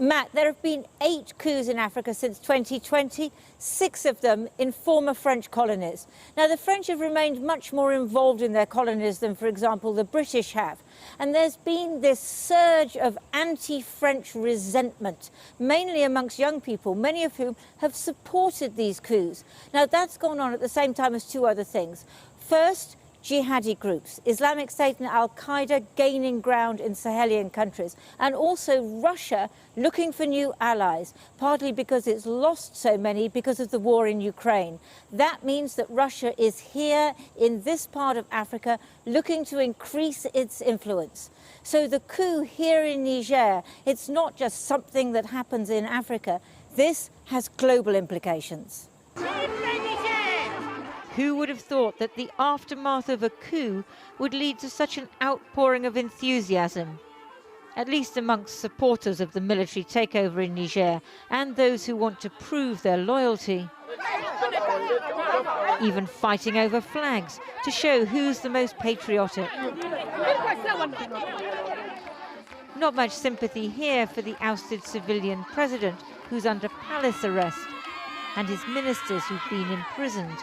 Matt, there have been 8 coups in Africa since 2020, 6 of them in former French colonies. Now, the French have remained much more involved in their colonies than, for example, the British have. And there's been this surge of anti-French resentment, mainly amongst young people, many of whom have supported these coups. Now, that's gone on at the same time as 2 other things. First, jihadi groups, Islamic State and Al-Qaeda gaining ground in Sahelian countries, and also Russia looking for new allies, partly because it's lost so many because of the war in Ukraine. That means that Russia is here in this part of Africa looking to increase its influence. So the coup here in Niger, it's not just something that happens in Africa. This has global implications. Who would have thought that the aftermath of a coup would lead to such an outpouring of enthusiasm? At least amongst supporters of the military takeover in Niger and those who want to prove their loyalty. Even fighting over flags to show who's the most patriotic. Not much sympathy here for the ousted civilian president who's under palace arrest and his ministers who've been imprisoned.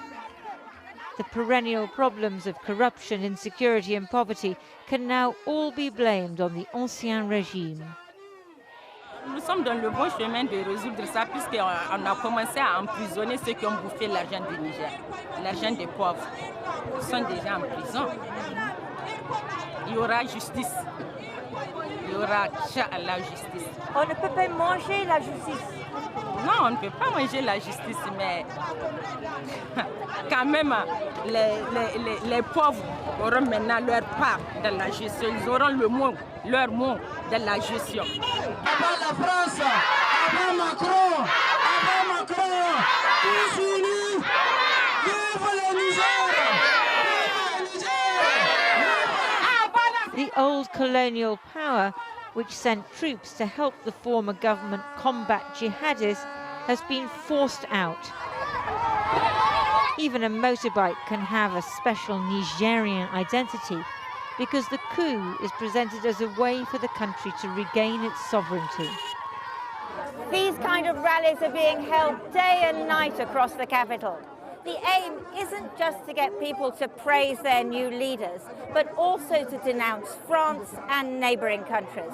The perennial problems of corruption, insecurity and poverty can now all be blamed on the ancien régime. Nous sommes dans le bon chemin de résoudre ça puisqu'on a commencé à emprisonner ceux qui ont bouffé l'argent du Niger, l'argent des pauvres. Ils sont déjà en prison. Il y aura justice. Il y aura, Inch'Allah, justice. On ne peut pas manger la justice. Non, on ne peut pas manger la justice, mais quand même, les pauvres auront maintenant leur part dans la gestion. Ils auront leur mot dans la gestion. Avant la France, avant Macron, tous unis, vive le Niger! The old colonial power, which sent troops to help the former government combat jihadis, has been forced out. Even a motorbike can have a special Nigerian identity because the coup is presented as a way for the country to regain its sovereignty. These kind of rallies are being held day and night across the capital. The aim isn't just to get people to praise their new leaders, but also to denounce France and neighbouring countries.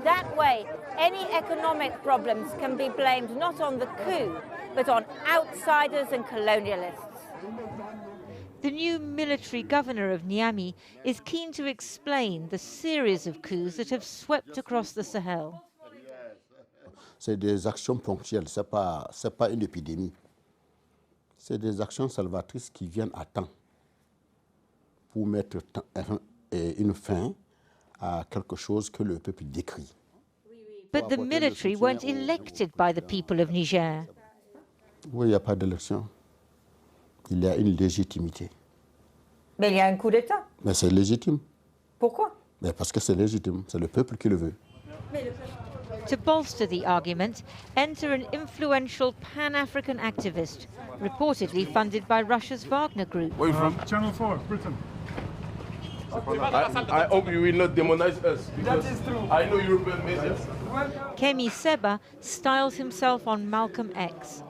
That way, any economic problems can be blamed not on the coup, but on outsiders and colonialists. The new military governor of Niamey is keen to explain the series of coups that have swept across the Sahel. C'est des actions ponctuelles, c'est pas une épidémie. C'est des actions salvatrices qui viennent à temps pour mettre une fin à quelque chose que le peuple décrit. But the military weren't elected by the people of Niger. Oui, il n'y a pas d'élection. Il y a une légitimité. Mais il y a un coup d'État. Mais c'est légitime. Pourquoi? Mais parce que c'est légitime, c'est le peuple qui le veut. To bolster the argument, enter an influential Pan-African activist, reportedly funded by Russia's Wagner Group. Where are you from? Channel 4, Britain. I hope you will not demonize us. That is true. I know European media. Kemi Seba styles himself on Malcolm X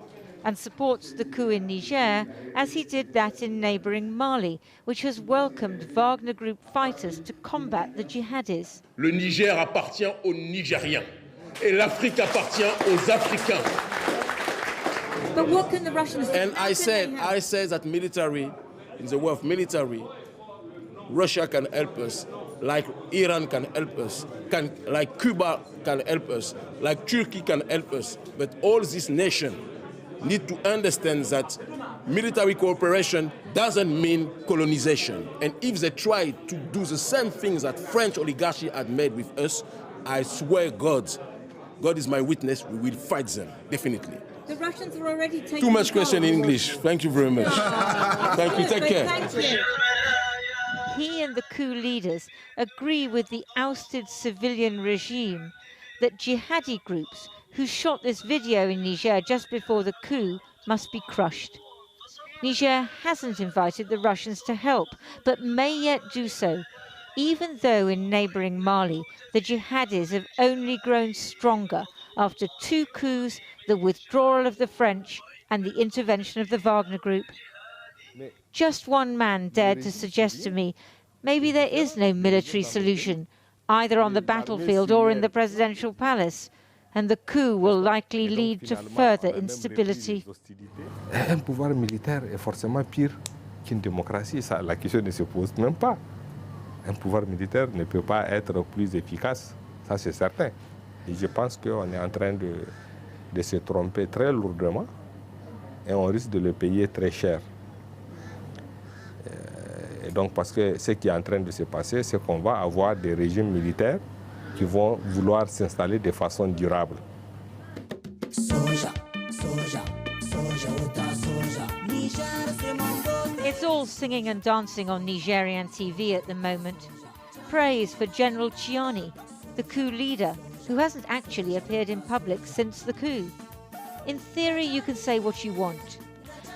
and supports the coup in Niger as he did that in neighbouring Mali, which has welcomed Wagner Group fighters to combat the jihadis. Le Niger appartient aux Nigériens et l'Afrique appartient aux Africains. But what can the Russians do? And I said that military, in the world of military, Russia can help us, like Iran can help us, like Cuba can help us, like Turkey can help us. But all these nations need to understand that military cooperation doesn't mean colonization. And if they try to do the same things that French oligarchy had made with us, I swear God is my witness, we will fight them, definitely. The Russians are already taking Too much question in English. Thank you very much. Thank you, take care. Thank you. He and the coup leaders agree with the ousted civilian regime that jihadi groups who shot this video in Niger just before the coup must be crushed. Niger hasn't invited the Russians to help, but may yet do so, even though in neighbouring Mali the jihadis have only grown stronger after 2 coups, the withdrawal of the French and the intervention of the Wagner Group. Just one man dared to suggest to me, maybe there is no military solution, either on the battlefield or in the presidential palace, and the coup will likely lead to further instability. Un pouvoir militaire est forcément pire qu'une démocratie, ça, la question ne se pose même pas. Un pouvoir militaire ne peut pas être plus efficace, ça c'est certain. Et je pense qu'on est en train de se tromper très lourdement et on risque de le payer très cher. Et donc parce que ce qui est en train de se passer, c'est qu'on va avoir des régimes militaires qui vont vouloir s'installer de façon durable. It's all singing and dancing on Nigerian TV at the moment. Praise for General Chiani, the coup leader, who hasn't actually appeared in public since the coup. In theory, you can say what you want,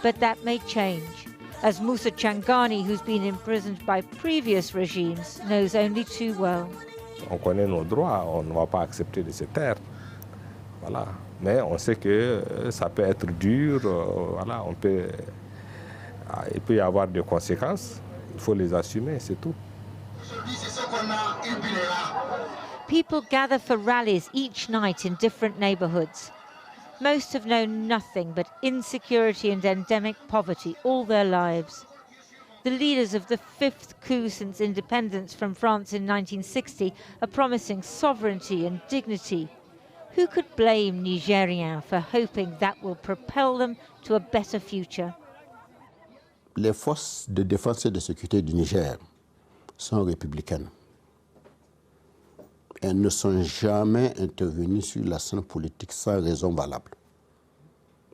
but that may change, as Musa Changani, who's been imprisoned by previous regimes, knows only too well. On connaît nos droits, on ne va pas accepter de se taire. Voilà. Mais on sait que ça peut être dur, voilà, il peut y avoir des conséquences, il faut les assumer, c'est tout. People gather for rallies each night in different neighborhoods. Most have known nothing but insecurity and endemic poverty all their lives. The leaders of the 5th coup since independence from France in 1960 are promising sovereignty and dignity. Who could blame Nigérians for hoping that will propel them to a better future? Les forces de défense et de sécurité du Niger sont républicaines. Elles ne sont jamais intervenues sur la scène politique sans raison valable.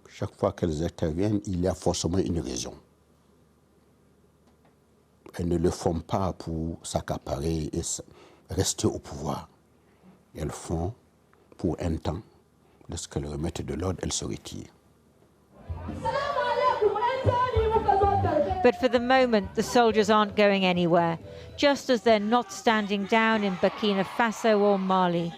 Chaque fois qu'elles interviennent, il y a forcément une raison. Elles ne le font pas pour s'accaparer et rester au pouvoir. Elles font pour un temps. Lorsqu'elles remettent de l'ordre, elles se retirent. But for the moment, the soldiers aren't going anywhere, just as they're not standing down in Burkina Faso or Mali.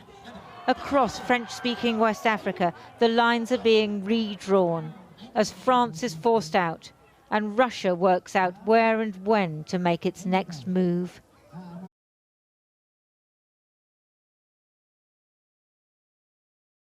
Across French-speaking West Africa, the lines are being redrawn as France is forced out and Russia works out where and when to make its next move.